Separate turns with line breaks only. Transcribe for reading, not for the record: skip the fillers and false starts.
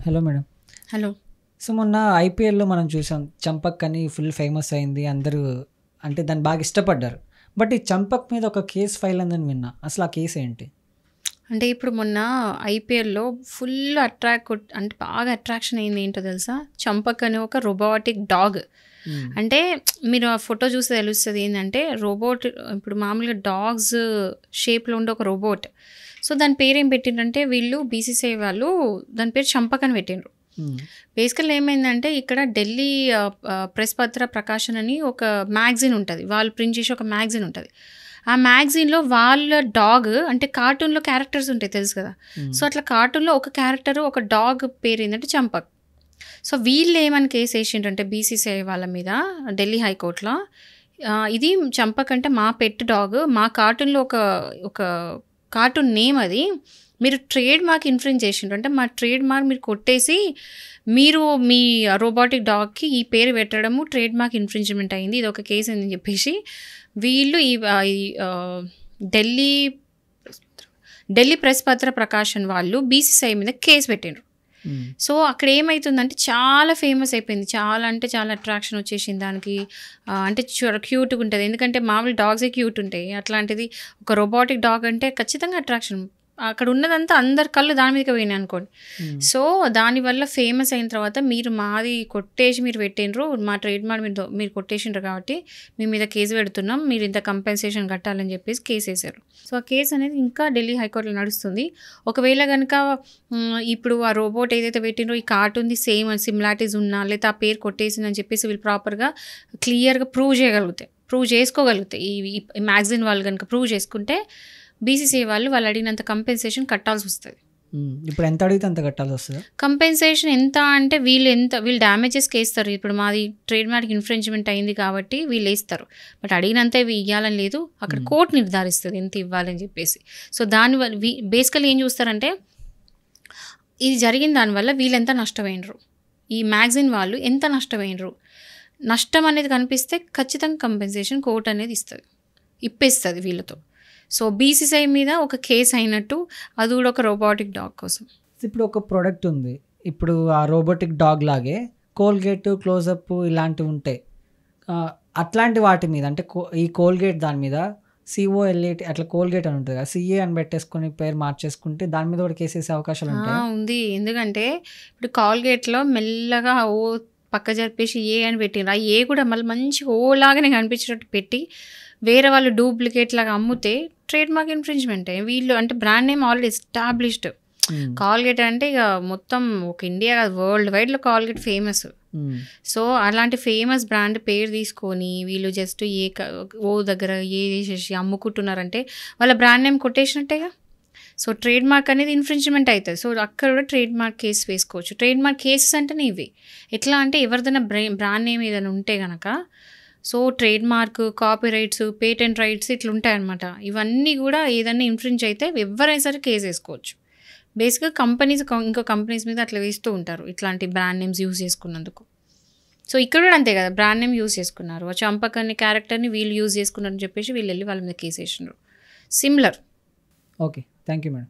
Hello madam.
Hello.
So మొన్న ఐపీఎల్‌లో మనం చూసాం. 'చంపక్' అని ఫుల్ ఫేమస్ అయింది. అందరూ అంటే దాన్ని బాగా ఇష్టపడ్డారు. బట్ ఈ 'చంపక్' మీద ఒక కేస్ ఫైల్ అయిందని విన్నా. అసలు ఆ కేస్ ఏంటి?
అంటే ఇప్పుడు మొన్న ఐపీఎల్‌లో ఫుల్ అంటే బాగా అట్రాక్షన్ అయింది ఏంటో తెలుసా? 'చంపక్' అనే ఒక రోబోటిక్ డాగ్. అంటే మీరు ఆ ఫోటో చూస్తే తెలుస్తది ఏందంటే రోబోట్ ఇప్పుడు మామూలుగా డాగ్స్ షేప్‌లో ఉండే ఒక రోబోట్. సో దాని పేరేం పెట్టిండ్రంటే వీళ్ళు బీసీసీఐ వాళ్ళు దాని పేరు 'చంపక్' అని పెట్టిండ్రు. బేసికల్లీ ఏమైందంటే ఇక్కడ ఢిల్లీ ప్రెస్ పత్ర ప్రకాశన్ అని ఒక మ్యాగజైన్ ఉంటది. వాళ్ళు ప్రింట్ చేసే ఒక మ్యాగజైన్ ఉంటది. ఆ మ్యాగజైన్‌లో వాళ్ళ డాగ్ అంటే కార్టూన్‌లో క్యారెక్టర్స్ ఉంటాయి తెలుసు కదా! సో అట్లా కార్టూన్‌లో ఒక క్యారెక్టర్ ఒక డాగ్ పేరేందంటే 'చంపక్.' సో వీళ్ళు ఏమని కేస్ ఏసిండ్రంటే బీసీసీఐ వాళ్ళ మీద ఢిల్లీ హైకోర్ట్‌లో ఇది 'చంపక్' అంటే మా పెట్ డాగ్. మా కార్టూన్‌లో ఒక కార్టూన్ నేమ్ అది. మీరు ట్రేడ్ మార్క్ ఇన్ఫ్రింజ్ చేసిండ్రు. అంటే మా ట్రేడ్ మార్క్ మీరు కొట్టేసి మీరు మీ రోబోటిక్ డాగ్‌కి ఈ పేరు పెట్టడము ట్రేడ్ మార్క్ ఇన్ఫ్రింజ్‌మెంట్ అయింది. ఇది ఒక కేస్ అని చెప్పేసి వీళ్ళు ఈ ఢిల్లీ ప్రెస్ పత్ర ప్రకాశన్ వాళ్ళు బీసీసీఐ మీద కేసు పెట్టిండ్రు. సో అక్కడ ఏమైతుందంటే చాలా ఫేమస్ అయిపోయింది. చాలా అంటే చాలా అట్రాక్షన్ వచ్చేసింది దానికి. అంటే క్యూట్‌గా ఉంటుంది. ఎందుకంటే మామూలు డాగ్సే క్యూట్ ఉంటాయి. అట్లాంటిది ఒక రోబోటిక్ డాగ్ అంటే ఖచ్చితంగా అట్రాక్షన్. అక్కడ ఉన్నదంతా అందరి కళ్ళు దాని మీదకే పోయినాయి అనుకోండి. సో దానివల్ల ఫేమస్ అయిన తర్వాత మీరు మాది కొట్టేసి మీరు పెట్టిండ్రు. మా ట్రేడ్ మార్క్ మీరు కొట్టేసిండ్రు కాబట్టి మీ మీద కేసు పెడుతున్నాం. మీరు ఇంత కంపెన్సేషన్ కట్టాలని చెప్పేసి కేసు వేశారు. సో ఆ కేసు అనేది ఇంకా ఢిల్లీ హైకోర్టులో నడుస్తుంది. ఒకవేళ కనుక ఇప్పుడు ఆ రోబోట్ ఏదైతే పెట్టిండ్రో ఈ కార్టూన్‌ది సేమ్ సిమిలారిటీస్ ఉన్నా లేదా ఆ పేరు కొట్టేసిందని చెప్పేసి వీళ్ళు ప్రాపర్‌గా క్లియర్‌గా ప్రూవ్ చేసుకోగలుగుతాయి. ఈ మ్యాగజైన్ వాళ్ళు కనుక ప్రూవ్ చేసుకుంటే బీసీసీఐ వాళ్ళు అడిగినంత కంపెన్సేషన్ కట్టాల్సి వస్తుంది.
ఇప్పుడు ఎంత అడిగితే అంత కట్టాల్సి వస్తుందా?
కంపెన్సేషన్ ఎంత అంటే వీళ్ళు డ్యామేజెస్కి వేస్తారు. ఇప్పుడు మాది ట్రేడ్ మార్క్ ఇన్ఫ్రింజ్మెంట్ అయింది కాబట్టి వీళ్ళు వేస్తారు. బట్ అడిగినంత ఇవ్వాలని లేదు. అక్కడ కోర్టు నిర్ధారిస్తుంది ఎంత ఇవ్వాలని చెప్పేసి. సో దానివల్ల బేసికల్లీ ఏం చూస్తారంటే ఇది జరిగిన దానివల్ల వీళ్ళు ఎంత నష్టపోయినరు, ఈ మ్యాగజైన్ వాళ్ళు ఎంత నష్టపోయినరు, నష్టం అనేది కనిపిస్తే ఖచ్చితంగా కంపెన్సేషన్ కోర్టు అనేది ఇప్పేస్తుంది వీళ్ళతో. సో బీసీసీఐ మీద ఒక కేసు అయినట్టు అది కూడా ఒక రోబోటిక్ డాగ్ కోసం.
ఇప్పుడు ఒక ప్రోడక్ట్ ఉంది. ఇప్పుడు ఆ రోబోటిక్ డాగ్ లాగే కోల్గేట్, క్లోజప్ ఇలాంటివి ఉంటాయి. అట్లాంటి వాటి మీద అంటే ఈ కోల్గేట్ దాని మీద COLAT అట్లా కోల్గేట్ అని ఉంటుంది కదా, CA అని పెట్టేసుకుని పేరు మార్చేసుకుంటే దాని మీద కూడా కేసు వేసే అవకాశాలు ఉంటాయి.
ఉంది. ఎందుకంటే ఇప్పుడు కాల్గేట్లో మెల్లగా పక్క జరిపేసి ఏ అని పెట్టిండ్రు. ఆ ఏ కూడా మళ్ళీ మంచిగా ఓలాగానే కనిపించేటట్టు పెట్టి వేరే వాళ్ళు డూప్లికేట్ లాగా అమ్ముతే ట్రేడ్ మార్క్ ఇన్ఫ్రింజ్మెంట్. వీళ్ళు అంటే brand name already established. Colgate అంటే ఇక మొత్తం ఒక ఇండియా కాదు వరల్డ్ వైడ్లో కాల్గేట్ ఫేమస్. సో అలాంటి ఫేమస్ బ్రాండ్ పేరు తీసుకొని వీళ్ళు జస్ట్ దగ్గర వేసేసి అమ్ముకుంటున్నారంటే వాళ్ళ బ్రాండ్ నేమ్ కొట్టేసినట్టేగా. సో ట్రేడ్ మార్క్ అనేది ఇన్ఫ్రింజ్మెంట్ అవుతుంది. సో అక్కడ కూడా ట్రేడ్ మార్క్ కేసు వేసుకోవచ్చు. ట్రేడ్ మార్క్ కేసెస్ అంటేనే ఇవి. ఎట్లా అంటే ఎవరిదైనా బ్రాండ్ నేమ్ ఏదైనా ఉంటే కనుక so trade mark, copy rights, patent rights ఇట్లా ఉంటాయన్నమాట. ఇవన్నీ కూడా ఏదైనా ఇన్ఫ్రింజ్ అయితే ఎవరైనా సరే కేసు వేసుకోవచ్చు. బేసిక్గా ఇంకో కంపెనీస్ మీద అట్లా వేస్తూ ఉంటారు ఇట్లాంటి బ్రాండ్ నేమ్స్ యూజ్ చేసుకున్నందుకు. సో ఇక్కడ కూడా అంతే కదా, బ్రాండ్ నేమ్ యూజ్ చేసుకున్నారు. చంపక్ అనే క్యారెక్టర్ని వీళ్ళు యూజ్ చేసుకున్నారని చెప్పేసి వీళ్ళు వెళ్ళి వాళ్ళ మీద కేసు వేసినారు. Similar.
Okay, thank you madam.